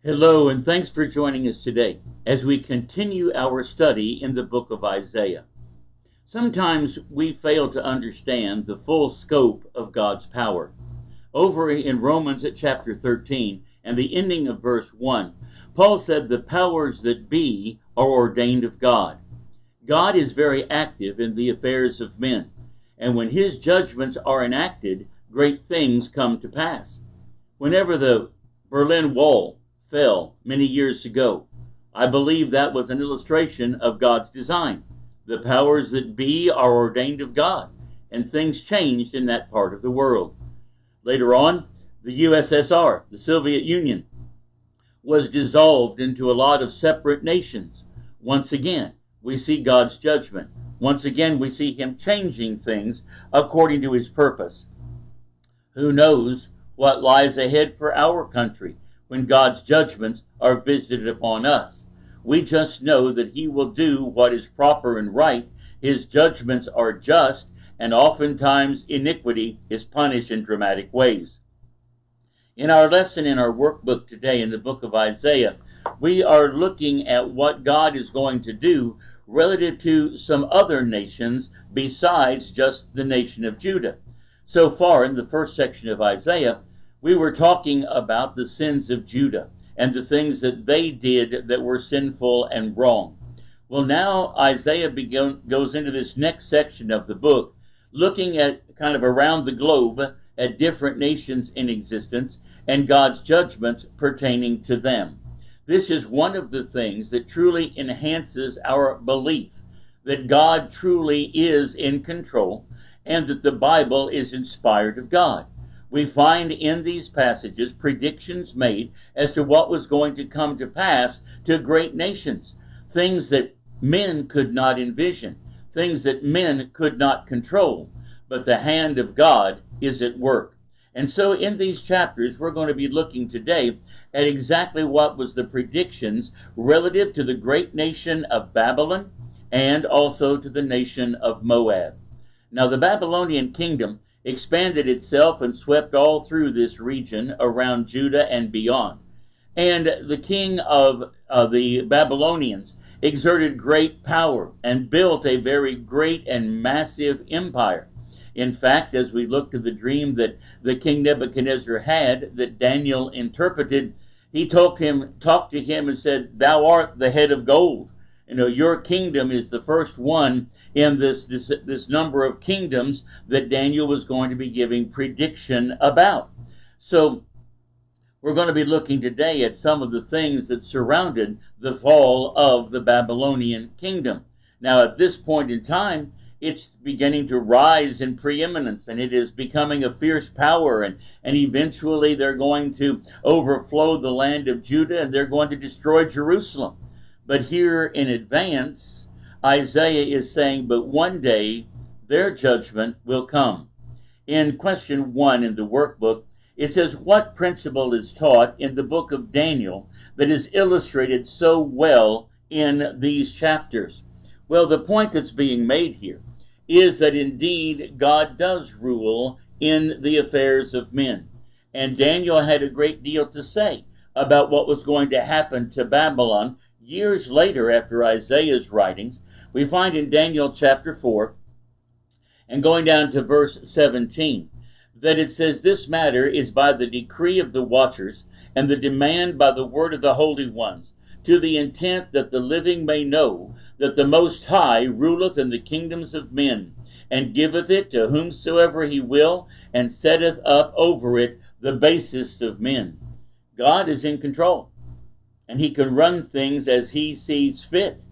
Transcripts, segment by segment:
Hello, and thanks for joining us today as we continue our study in the book of Isaiah. Sometimes we fail to understand the full scope of God's power. Over in Romans at chapter 13 and the ending of verse 1, Paul said the powers that be are ordained of God. God is very active in the affairs of men, and when his judgments are enacted, great things come to pass. Whenever the Berlin Wall fell many years ago, I believe that was an illustration of God's design. The powers that be are ordained of God, and things changed in that part of the world. Later on, the USSR, the Soviet Union, was dissolved into a lot of separate nations. Once again, we see God's judgment. Once again, we see him changing things according to his purpose. Who knows what lies ahead for our country when God's judgments are visited upon us? We just know that he will do what is proper and right. His judgments are just, and oftentimes iniquity is punished in dramatic ways. In our lesson in our workbook today in the book of Isaiah, we are looking at what God is going to do relative to some other nations besides just the nation of Judah. So far in the first section of Isaiah, we were talking about the sins of Judah and the things that they did that were sinful and wrong. Well, now Isaiah goes into this next section of the book, looking at kind of around the globe at different nations in existence and God's judgments pertaining to them. This is one of the things that truly enhances our belief that God truly is in control and that the Bible is inspired of God. We find in these passages predictions made as to what was going to come to pass to great nations, things that men could not envision, things that men could not control, but the hand of God is at work. And so in these chapters, we're going to be looking today at exactly what was the predictions relative to the great nation of Babylon and also to the nation of Moab. Now, the Babylonian kingdom expanded itself and swept all through this region around Judah and beyond. And the king of the Babylonians exerted great power and built a very great and massive empire. In fact, as we look to the dream that the king Nebuchadnezzar had, that Daniel interpreted, he talked to him and said, "Thou art the head of gold." Your kingdom is the first one in this number of kingdoms that Daniel was going to be giving prediction about. So we're going to be looking today at some of the things that surrounded the fall of the Babylonian kingdom. Now, at this point in time, it's beginning to rise in preeminence, and it is becoming a fierce power, and eventually they're going to overflow the land of Judah, and they're going to destroy Jerusalem. But here in advance, Isaiah is saying, but one day their judgment will come. In question 1 in the workbook, it says, what principle is taught in the book of Daniel that is illustrated so well in these chapters? Well, the point that's being made here is that indeed God does rule in the affairs of men. And Daniel had a great deal to say about what was going to happen to Babylon years later after Isaiah's writings. We find in Daniel chapter 4 and going down to verse 17 that it says, this matter is by the decree of the watchers and the demand by the word of the holy ones, to the intent that the living may know that the Most High ruleth in the kingdoms of men, and giveth it to whomsoever he will, and setteth up over it the basest of men. God is in control, and he can run things as he sees fit.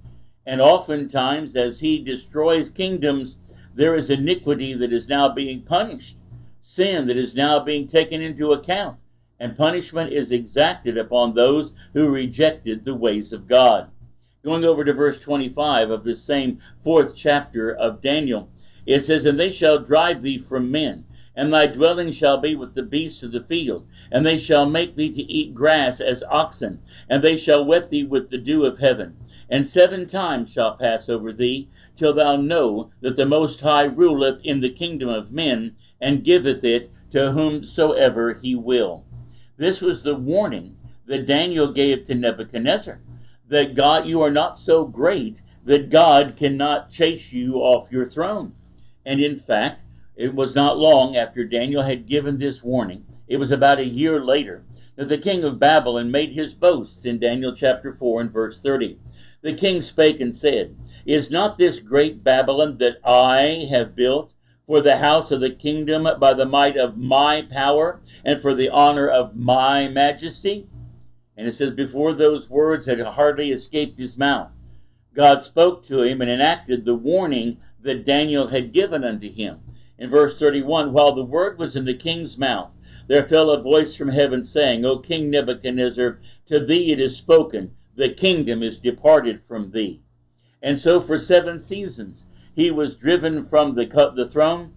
And oftentimes, as he destroys kingdoms, there is iniquity that is now being punished, sin that is now being taken into account, and punishment is exacted upon those who rejected the ways of God. Going over to verse 25 of this same 4th chapter of Daniel, it says, and they shall drive thee from men, and thy dwelling shall be with the beasts of the field, and they shall make thee to eat grass as oxen, and they shall wet thee with the dew of heaven. And 7 times shall pass over thee, till thou know that the Most High ruleth in the kingdom of men, and giveth it to whomsoever he will. This was the warning that Daniel gave to Nebuchadnezzar, that God, you are not so great that God cannot chase you off your throne. And in fact, it was not long after Daniel had given this warning, it was about a year later, that the king of Babylon made his boasts in Daniel chapter 4 and verse 30. The king spake and said, Is not this great Babylon that I have built for the house of the kingdom by the might of my power and for the honor of my majesty? And it says, before those words had hardly escaped his mouth, God spoke to him and enacted the warning that Daniel had given unto him. In verse 31, while the word was in the king's mouth, there fell a voice from heaven saying, O King Nebuchadnezzar, to thee it is spoken, the kingdom is departed from thee. And so for 7 seasons he was driven from the throne.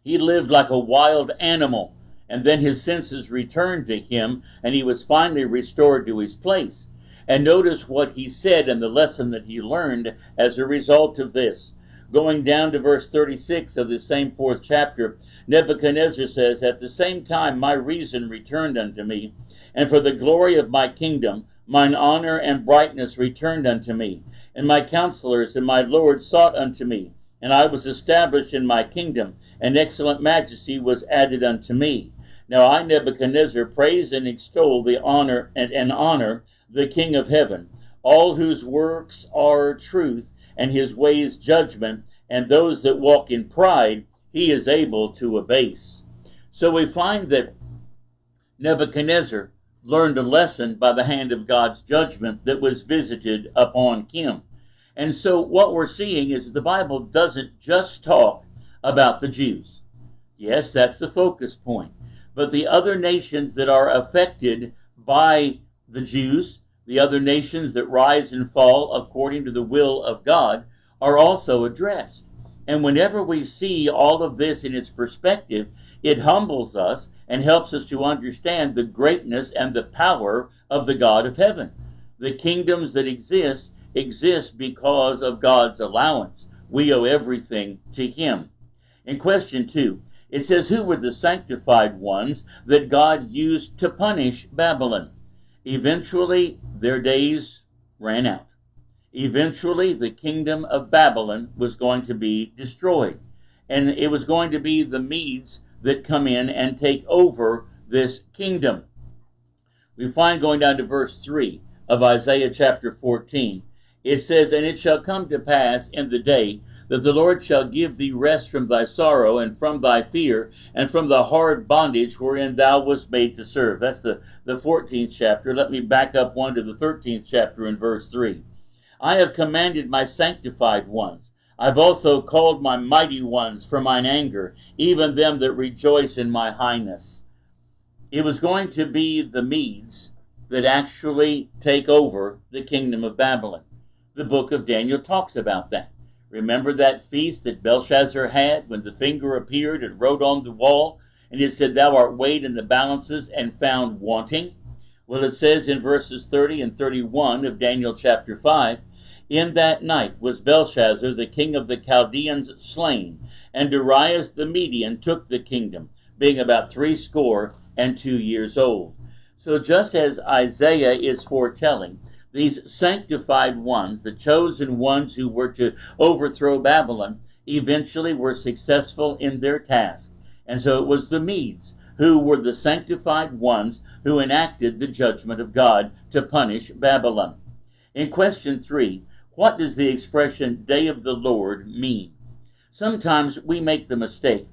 He lived like a wild animal, and then his senses returned to him, and he was finally restored to his place. And notice what he said and the lesson that he learned as a result of this. Going down to verse 36 of the same 4th chapter, Nebuchadnezzar says, At the same time my reason returned unto me, and for the glory of my kingdom, mine honor and brightness returned unto me, and my counselors and my lords sought unto me, and I was established in my kingdom, and excellent majesty was added unto me. Now I, Nebuchadnezzar, praise and extol the honor and honor the King of heaven, all whose works are truth, and his ways judgment, and those that walk in pride he is able to abase. So we find that Nebuchadnezzar learned a lesson by the hand of God's judgment that was visited upon him. And so what we're seeing is the Bible doesn't just talk about the Jews. Yes, that's the focus point. But the other nations that are affected by the Jews, the other nations that rise and fall according to the will of God, are also addressed. And whenever we see all of this in its perspective, it humbles us and helps us to understand the greatness and the power of the God of heaven. The kingdoms that exist because of God's allowance. We owe everything to him. In question 2, it says, Who were the sanctified ones that God used to punish Babylon? Eventually, their days ran out. Eventually, the kingdom of Babylon was going to be destroyed. And it was going to be the Medes that come in and take over this kingdom. We find going down to verse 3 of Isaiah chapter 14. It says, And it shall come to pass in the day that the Lord shall give thee rest from thy sorrow and from thy fear and from the hard bondage wherein thou wast made to serve. That's the 14th chapter. Let me back up one to the 13th chapter in verse 3. I have commanded my sanctified ones. I've also called my mighty ones from mine anger, even them that rejoice in my highness. It was going to be the Medes that actually take over the kingdom of Babylon. The book of Daniel talks about that. Remember that feast that Belshazzar had when the finger appeared and wrote on the wall, and it said, Thou art weighed in the balances and found wanting? Well, it says in verses 30 and 31 of Daniel chapter 5, In that night was Belshazzar, the king of the Chaldeans, slain, and Darius the Median took the kingdom, being about 62 years old. So just as Isaiah is foretelling, these sanctified ones, the chosen ones who were to overthrow Babylon, eventually were successful in their task. And so it was the Medes who were the sanctified ones who enacted the judgment of God to punish Babylon. In question 3, what does the expression day of the Lord mean? Sometimes we make the mistake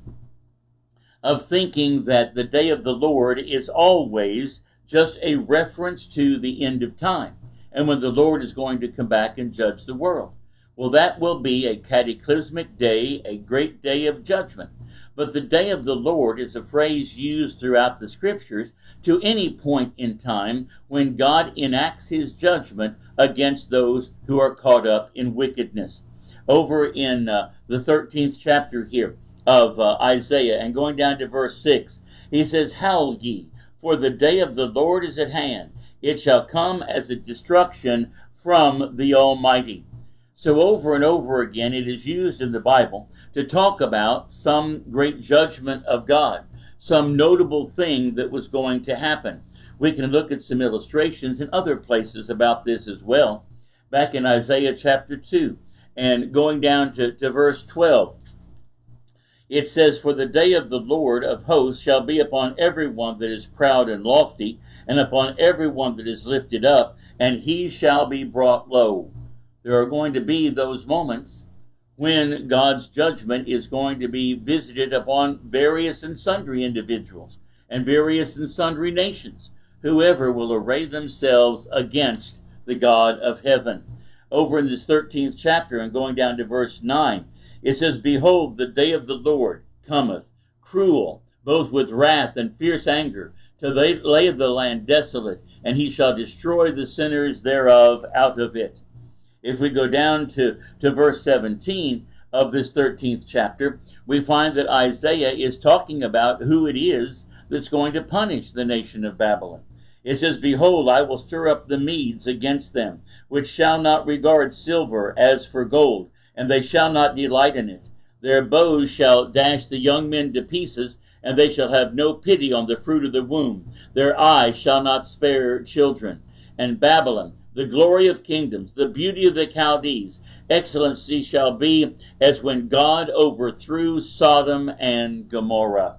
of thinking that the day of the Lord is always just a reference to the end of time, and when the Lord is going to come back and judge the world. Well, that will be a cataclysmic day, a great day of judgment. But the day of the Lord is a phrase used throughout the scriptures to any point in time when God enacts his judgment against those who are caught up in wickedness. Over in the 13th chapter here of Isaiah, and going down to verse 6, he says, Howl ye, for the day of the Lord is at hand. It shall come as a destruction from the Almighty. So over and over again, it is used in the Bible to talk about some great judgment of God, some notable thing that was going to happen. We can look at some illustrations in other places about this as well. Back in Isaiah chapter 2 and going down to verse 12. It says, "For the day of the Lord of hosts shall be upon every one that is proud and lofty, and upon every one that is lifted up, and he shall be brought low." There are going to be those moments when God's judgment is going to be visited upon various and sundry individuals and various and sundry nations, whoever will array themselves against the God of heaven. Over in this 13th chapter and going down to verse 9, it says, "Behold, the day of the Lord cometh, cruel, both with wrath and fierce anger, to lay the land desolate, and he shall destroy the sinners thereof out of it." If we go down to verse 17 of this 13th chapter, we find that Isaiah is talking about who it is that's going to punish the nation of Babylon. It says, "Behold, I will stir up the Medes against them, which shall not regard silver as for gold, and they shall not delight in it. Their bows shall dash the young men to pieces, and they shall have no pity on the fruit of the womb. Their eye shall not spare children. And Babylon, the glory of kingdoms, the beauty of the Chaldees, excellency shall be as when God overthrew Sodom and Gomorrah."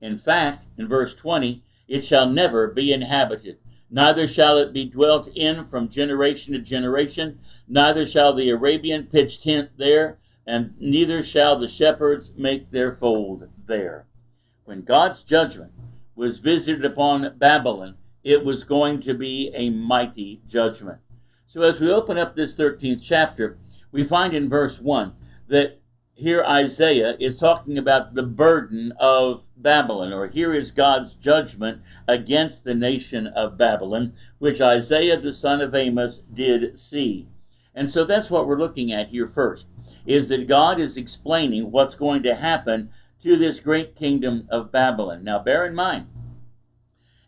In fact, in verse 20, "It shall never be inhabited, neither shall it be dwelt in from generation to generation, neither shall the Arabian pitch tent there, and neither shall the shepherds make their fold there." When God's judgment was visited upon Babylon, it was going to be a mighty judgment. So as we open up this 13th chapter, we find in verse 1 that here Isaiah is talking about the burden of Babylon, or here is God's judgment against the nation of Babylon, which Isaiah the son of Amos did see. And so that's what we're looking at here first, is that God is explaining what's going to happen to this great kingdom of Babylon. Now bear in mind,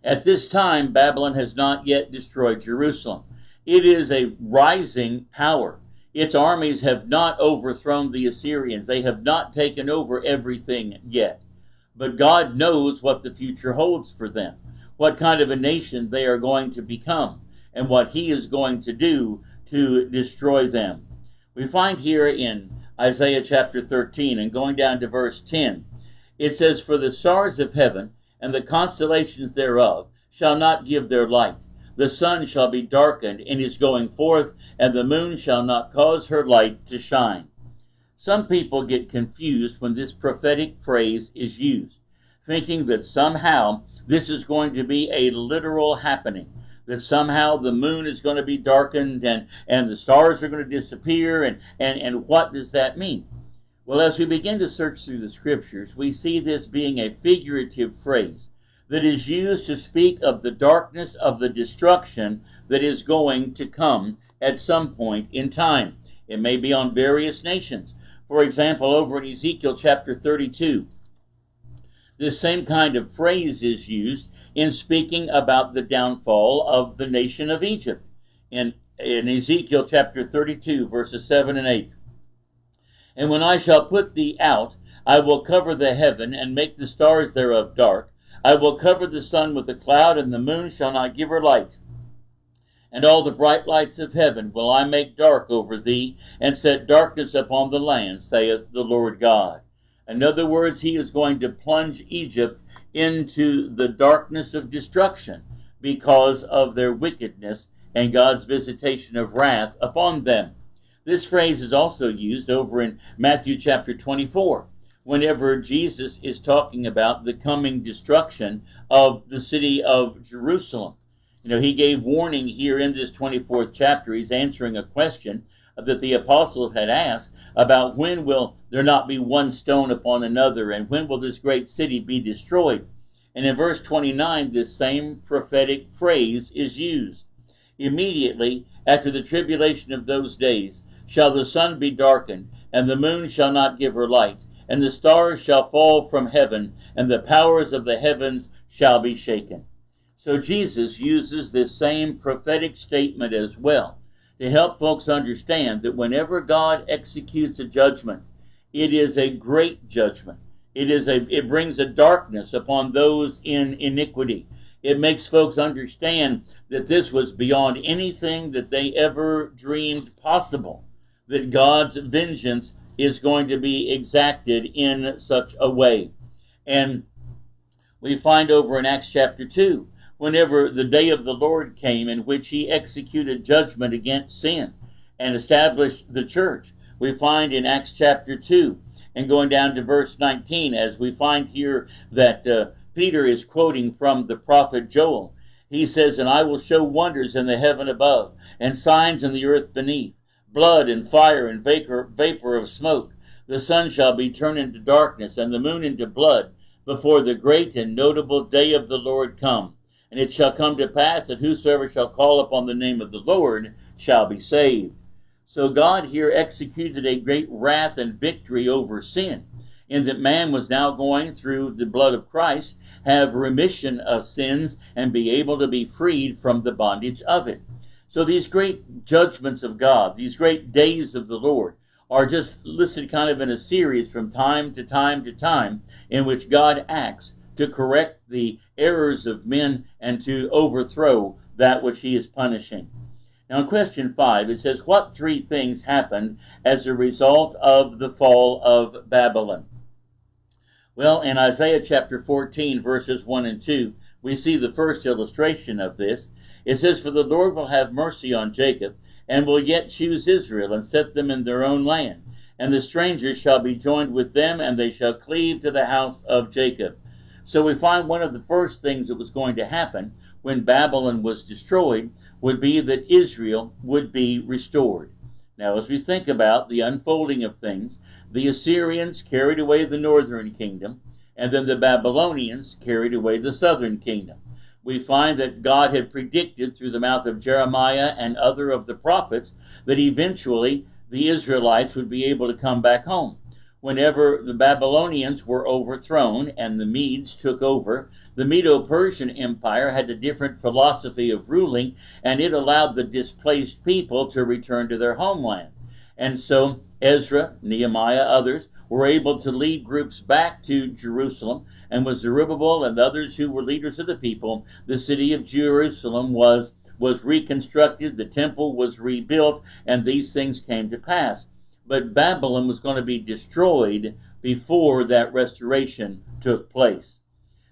at this time, Babylon has not yet destroyed Jerusalem. It is a rising power. Its armies have not overthrown the Assyrians. They have not taken over everything yet. But God knows what the future holds for them, what kind of a nation they are going to become, and what he is going to do to destroy them. We find here in Isaiah chapter 13 and going down to verse 10, it says, "For the stars of heaven and the constellations thereof shall not give their light. The sun shall be darkened in his going forth, and the moon shall not cause her light to shine." Some people get confused when this prophetic phrase is used, thinking that somehow this is going to be a literal happening, that somehow the moon is going to be darkened and the stars are going to disappear, and what does that mean? Well, as we begin to search through the scriptures, we see this being a figurative phrase that is used to speak of the darkness of the destruction that is going to come at some point in time. It may be on various nations. For example, over in Ezekiel chapter 32, this same kind of phrase is used in speaking about the downfall of the nation of Egypt. In Ezekiel chapter 32, verses 7 and 8. "And when I shall put thee out, I will cover the heaven, and make the stars thereof dark. I will cover the sun with a cloud, and the moon shall not give her light. And all the bright lights of heaven will I make dark over thee, and set darkness upon the land, saith the Lord God." In other words, he is going to plunge Egypt into the darkness of destruction because of their wickedness and God's visitation of wrath upon them. This phrase is also used over in Matthew chapter 24. Whenever Jesus is talking about the coming destruction of the city of Jerusalem. He gave warning here in this 24th chapter. He's answering a question that the apostles had asked about when will there not be one stone upon another, and when will this great city be destroyed. And in verse 29, this same prophetic phrase is used. "Immediately after the tribulation of those days shall the sun be darkened, and the moon shall not give her light, and the stars shall fall from heaven, and the powers of the heavens shall be shaken." So Jesus uses this same prophetic statement as well to help folks understand that whenever God executes a judgment, it is a great judgment. It brings a darkness upon those in iniquity. It makes folks understand that this was beyond anything that they ever dreamed possible, that God's vengeance is going to be exacted in such a way. And we find over in Acts chapter 2, whenever the day of the Lord came in which he executed judgment against sin and established the church, we find in Acts chapter 2, and going down to verse 19, as we find here that Peter is quoting from the prophet Joel. He says, "And I will show wonders in the heaven above, and signs in the earth beneath, blood and fire and vapor of smoke. The sun shall be turned into darkness, and the moon into blood, before the great and notable day of the Lord come. And it shall come to pass that whosoever shall call upon the name of the Lord shall be saved." So God here executed a great wrath and victory over sin, in that man was now going through the blood of Christ, have remission of sins, and be able to be freed from the bondage of it. So these great judgments of God, these great days of the Lord, are just listed kind of in a series from time to time to time, in which God acts to correct the errors of men and to overthrow that which he is punishing. Now in question 5, it says, what 3 things happened as a result of the fall of Babylon? Well, in Isaiah chapter 14, verses 1 and 2, we see the first illustration of this. It says, "For the Lord will have mercy on Jacob, and will yet choose Israel, and set them in their own land. And the strangers shall be joined with them, and they shall cleave to the house of Jacob." So we find one of the first things that was going to happen when Babylon was destroyed would be that Israel would be restored. Now, as we think about the unfolding of things, the Assyrians carried away the northern kingdom, and then the Babylonians carried away the southern kingdom. We find that God had predicted through the mouth of Jeremiah and other of the prophets that eventually the Israelites would be able to come back home. Whenever the Babylonians were overthrown and the Medes took over, the Medo-Persian Empire had a different philosophy of ruling, and it allowed the displaced people to return to their homeland. And so Ezra, Nehemiah, others were able to lead groups back to Jerusalem, and with Zerubbabel and others who were leaders of the people, the city of Jerusalem was reconstructed, the temple was rebuilt, and these things came to pass. But Babylon was going to be destroyed before that restoration took place.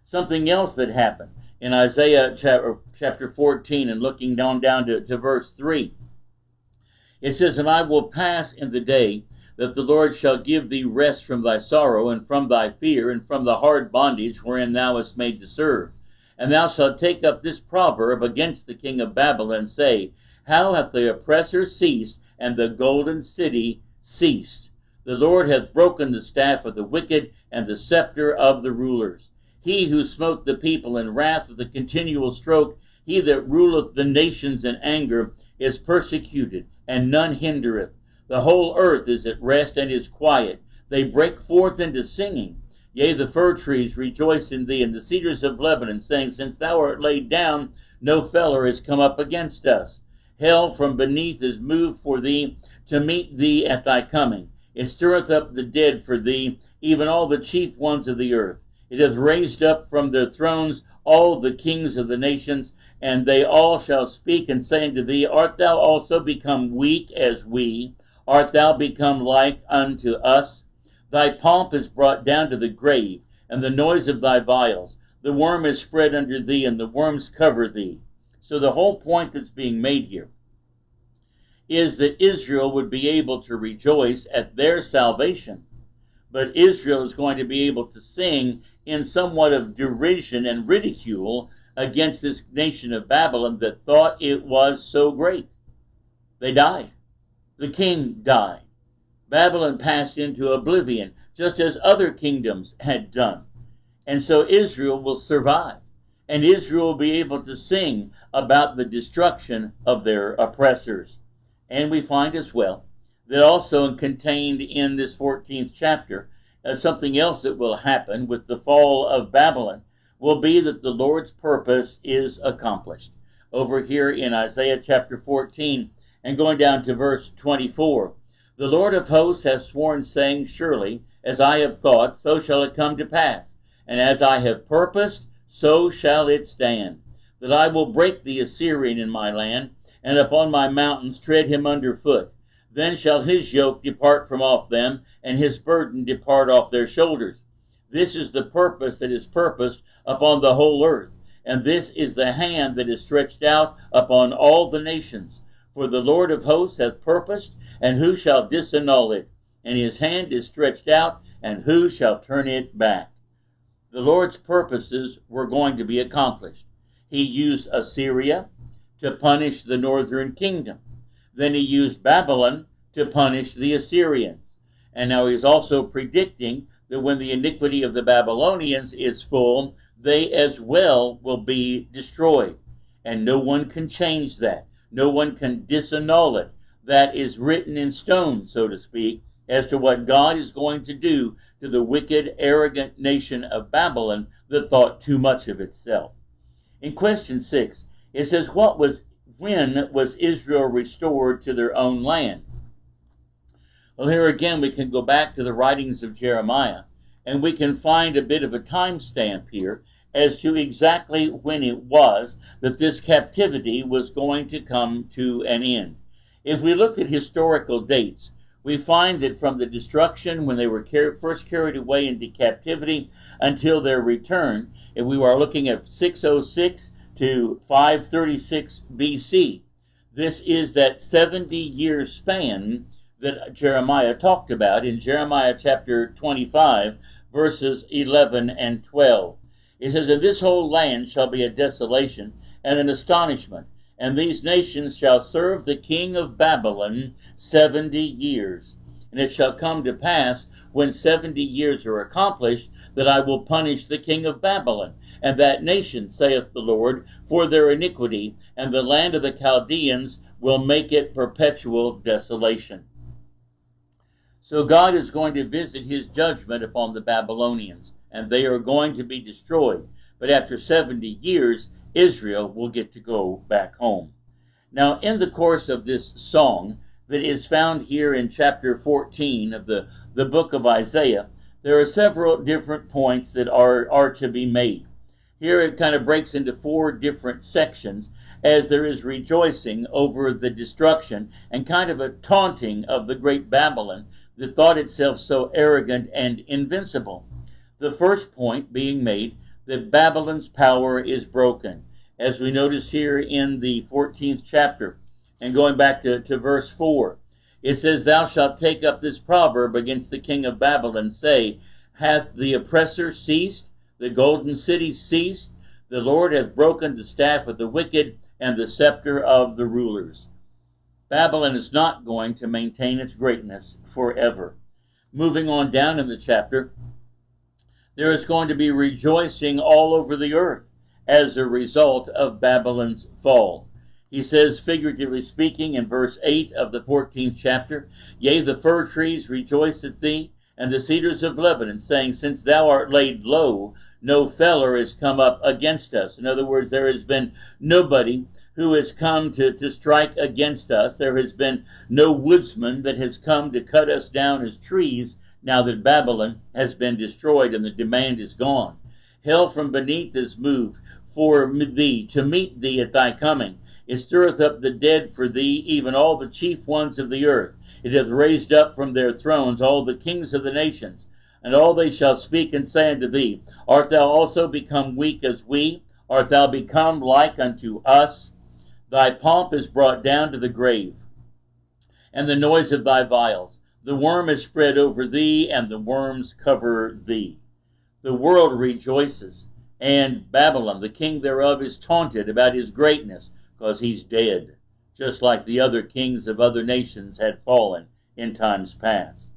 Something else that happened in Isaiah chapter 14, and looking down to verse 3, it says, "And I will pass in the day that the Lord shall give thee rest from thy sorrow, and from thy fear, and from the hard bondage wherein thou wast made to serve. And thou shalt take up this proverb against the king of Babylon, and say, How hath the oppressor ceased, and the golden city ceased? The Lord hath broken the staff of the wicked, and the scepter of the rulers. He who smote the people in wrath with a continual stroke, he that ruleth the nations in anger, is persecuted, and none hindereth. The whole earth is at rest and is quiet. They break forth into singing. Yea, the fir trees rejoice in thee, and the cedars of Lebanon, saying, Since thou art laid down, no feller is come up against us. Hell from beneath is moved for thee, to meet thee at thy coming. It stirreth up the dead for thee, even all the chief ones of the earth. It hath raised up from their thrones all the kings of the nations, and they all shall speak and say unto thee, Art thou also become weak as we? Art thou become like unto us? Thy pomp is brought down to the grave, and the noise of thy vials. The worm is spread under thee, and the worms cover thee." So the whole point that's being made here is that Israel would be able to rejoice at their salvation, but Israel is going to be able to sing in somewhat of derision and ridicule against this nation of Babylon that thought it was so great. They died. The king died. Babylon passed into oblivion, just as other kingdoms had done. And so Israel will survive, and Israel will be able to sing about the destruction of their oppressors. And we find as well that also contained in this 14th chapter, something else that will happen with the fall of Babylon will be that the Lord's purpose is accomplished. Over here in Isaiah chapter 14 and going down to verse 24, "The Lord of hosts hath sworn, saying, Surely, as I have thought, so shall it come to pass. And as I have purposed, so shall it stand, that I will break the Assyrian in my land, and upon my mountains tread him under foot. Then shall his yoke depart from off them, and his burden depart off their shoulders. This is the purpose that is purposed upon the whole earth, and this is the hand that is stretched out upon all the nations. For the Lord of hosts hath purposed, and who shall disannul it? And his hand is stretched out, and who shall turn it back? The Lord's purposes were going to be accomplished. He used Assyria to punish the northern kingdom. Then he used Babylon to punish the Assyrians. And now he's also predicting that when the iniquity of the Babylonians is full, they as well will be destroyed. And no one can change that. No one can disannul it. That is written in stone, so to speak, as to what God is going to do to the wicked, arrogant nation of Babylon that thought too much of itself. In question 6, it says, when was Israel restored to their own land? Well, here again we can go back to the writings of Jeremiah, and we can find a bit of a time stamp here as to exactly when it was that this captivity was going to come to an end. If we look at historical dates, we find that from the destruction when they were first carried away into captivity until their return, if we are looking at 606 to 536 BC, this is that 70-year span that Jeremiah talked about in Jeremiah chapter 25, verses 11 and 12. It says, "And this whole land shall be a desolation and an astonishment, and these nations shall serve the king of Babylon 70 years. And it shall come to pass, when 70 years are accomplished, that I will punish the king of Babylon, and that nation, saith the Lord, for their iniquity, and the land of the Chaldeans will make it perpetual desolation." So God is going to visit his judgment upon the Babylonians, and they are going to be destroyed. But after 70 years, Israel will get to go back home. Now, in the course of this song that is found here in chapter 14 of the book of Isaiah, there are several different points that are to be made. Here it kind of breaks into 4 different sections as there is rejoicing over the destruction and kind of a taunting of the great Babylon that thought itself so arrogant and invincible. The first point being made that Babylon's power is broken, as we notice here in the 14th chapter. And going back to verse 4, it says, "Thou shalt take up this proverb against the king of Babylon, say, Hath the oppressor ceased? The golden city ceased? The Lord hath broken the staff of the wicked and the scepter of the rulers." Babylon is not going to maintain its greatness forever. Moving on down in the chapter, there is going to be rejoicing all over the earth as a result of Babylon's fall. He says, figuratively speaking, in verse 8 of the 14th chapter, "Yea, the fir trees rejoice at thee, and the cedars of Lebanon, saying, Since thou art laid low, no feller is come up against us." In other words, there has been nobody who has come to strike against us. There has been no woodsman that has come to cut us down as trees now that Babylon has been destroyed and the demand is gone. Hell from beneath is moved for thee, to meet thee at thy coming. It stirreth up the dead for thee, even all the chief ones of the earth. It hath raised up from their thrones all the kings of the nations. And all they shall speak and say unto thee, Art thou also become weak as we? Art thou become like unto us? Thy pomp is brought down to the grave, and the noise of thy vials. The worm is spread over thee, and the worms cover thee. The world rejoices, and Babylon, the king thereof, is taunted about his greatness, because he's dead, just like the other kings of other nations had fallen in times past.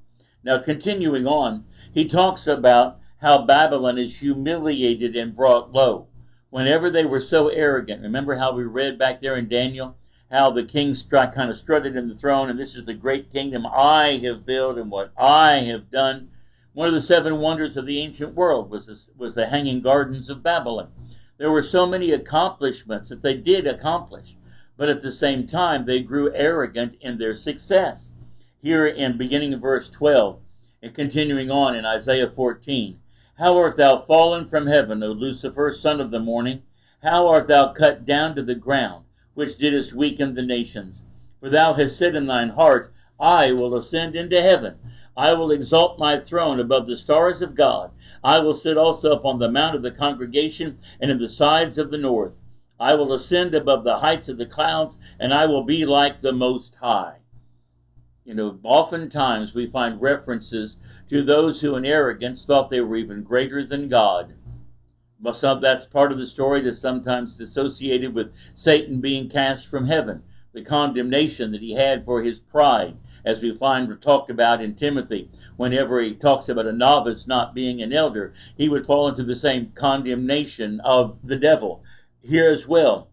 Now, continuing on, he talks about how Babylon is humiliated and brought low. Whenever they were so arrogant, remember how we read back there in Daniel, how the king kind of strutted in the throne, and this is the great kingdom I have built and what I have done. One of the 7 wonders of the ancient world was the hanging gardens of Babylon. There were so many accomplishments that they did accomplish, but at the same time they grew arrogant in their success. Here in beginning of verse 12 and continuing on in Isaiah 14, How art thou fallen from heaven, O Lucifer, son of the morning? How art thou cut down to the ground, which didst weaken the nations? For thou hast said in thine heart, I will ascend into heaven. I will exalt my throne above the stars of God. I will sit also upon the mount of the congregation and in the sides of the north. I will ascend above the heights of the clouds, and I will be like the Most High. Oftentimes we find references to those who in arrogance thought they were even greater than God. That's part of the story that's sometimes associated with Satan being cast from heaven, the condemnation that he had for his pride, as we find talked about in Timothy. Whenever he talks about a novice not being an elder, he would fall into the same condemnation of the devil. Here as well,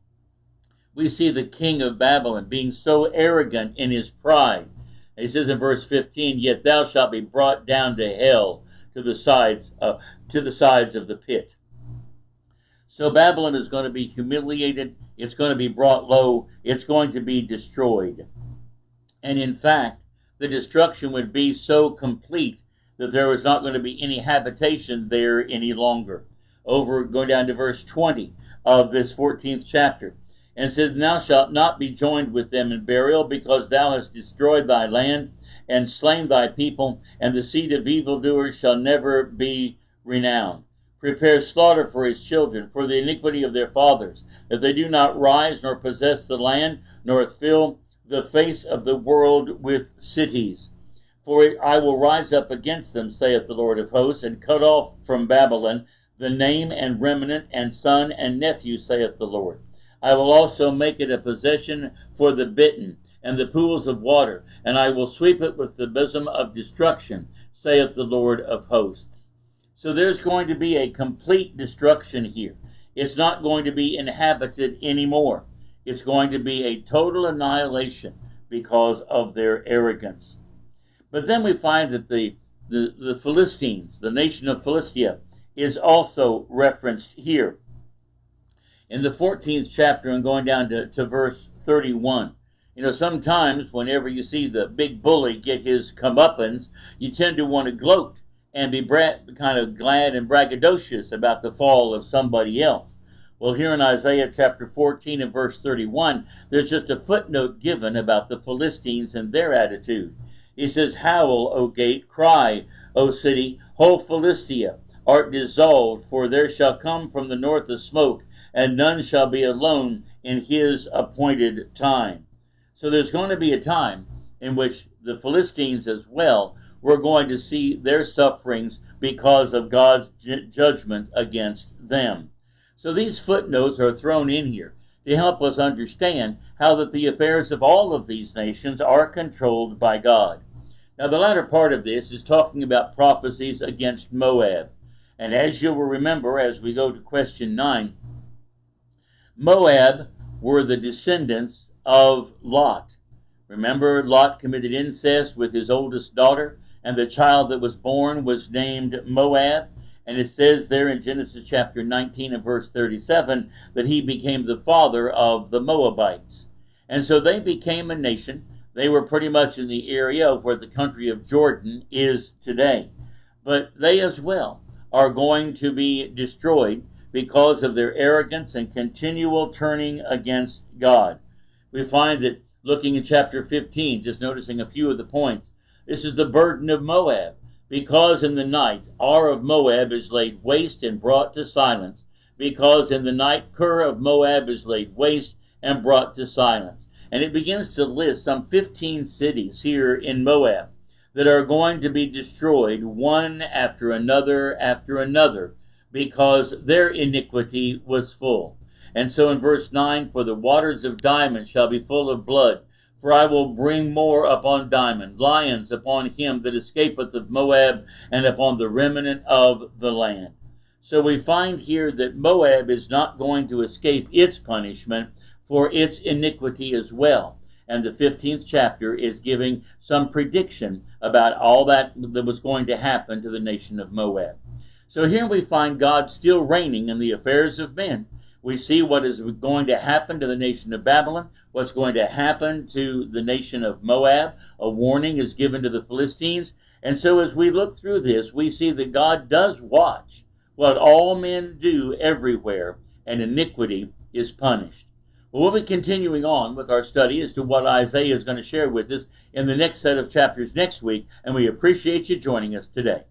we see the king of Babylon being so arrogant in his pride. He says in verse 15, Yet thou shalt be brought down to hell, to the sides of the pit. So Babylon is going to be humiliated. It's going to be brought low. It's going to be destroyed. And in fact, the destruction would be so complete that there was not going to be any habitation there any longer. Going down to verse 20 of this 14th chapter. And said, Thou shalt not be joined with them in burial, because thou hast destroyed thy land, and slain thy people, and the seed of evildoers shall never be renowned. Prepare slaughter for his children, for the iniquity of their fathers, that they do not rise, nor possess the land, nor fill the face of the world with cities. For I will rise up against them, saith the Lord of hosts, and cut off from Babylon the name and remnant, and son and nephew, saith the Lord. I will also make it a possession for the bitten, and the pools of water, and I will sweep it with the bosom of destruction, saith the Lord of hosts. So there's going to be a complete destruction here. It's not going to be inhabited anymore. It's going to be a total annihilation because of their arrogance. But then we find that the Philistines, the nation of Philistia, is also referenced here. In the 14th chapter and going down to verse 31. Sometimes whenever you see the big bully get his comeuppance, you tend to want to gloat and be kind of glad and braggadocious about the fall of somebody else. Well, here in Isaiah chapter 14 and verse 31, there's just a footnote given about the Philistines and their attitude. He says, Howl, O gate, cry, O city, whole Philistia, art dissolved, for there shall come from the north a smoke, and none shall be alone in his appointed time. So there's going to be a time in which the Philistines as well, we're going to see their sufferings because of God's judgment against them. So these footnotes are thrown in here to help us understand how that the affairs of all of these nations are controlled by God. Now the latter part of this is talking about prophecies against Moab. And as you will remember as we go to question 9, Moab were the descendants of Lot. Remember, Lot committed incest with his oldest daughter, and the child that was born was named Moab. And it says there in Genesis chapter 19 and verse 37 that he became the father of the Moabites. And so they became a nation. They were pretty much in the area of where the country of Jordan is today. But they as well are going to be destroyed because of their arrogance and continual turning against God. We find that looking at chapter 15, just noticing a few of the points, this is the burden of Moab. Because in the night Ar of Moab is laid waste and brought to silence. Because in the night Ker of Moab is laid waste and brought to silence. And it begins to list some 15 cities here in Moab that are going to be destroyed one after another, because their iniquity was full. And so in verse 9, For the waters of Diamond shall be full of blood, for I will bring more upon Diamond, lions upon him that escapeth of Moab, and upon the remnant of the land. So we find here that Moab is not going to escape its punishment for its iniquity as well. And the 15th chapter is giving some prediction about all that was going to happen to the nation of Moab. So here we find God still reigning in the affairs of men. We see what is going to happen to the nation of Babylon, what's going to happen to the nation of Moab. A warning is given to the Philistines, And so as we look through this, we see that God does watch what all men do everywhere, and iniquity is punished. Well, we'll be continuing on with our study as to what Isaiah is going to share with us in the next set of chapters next week, and we appreciate you joining us today.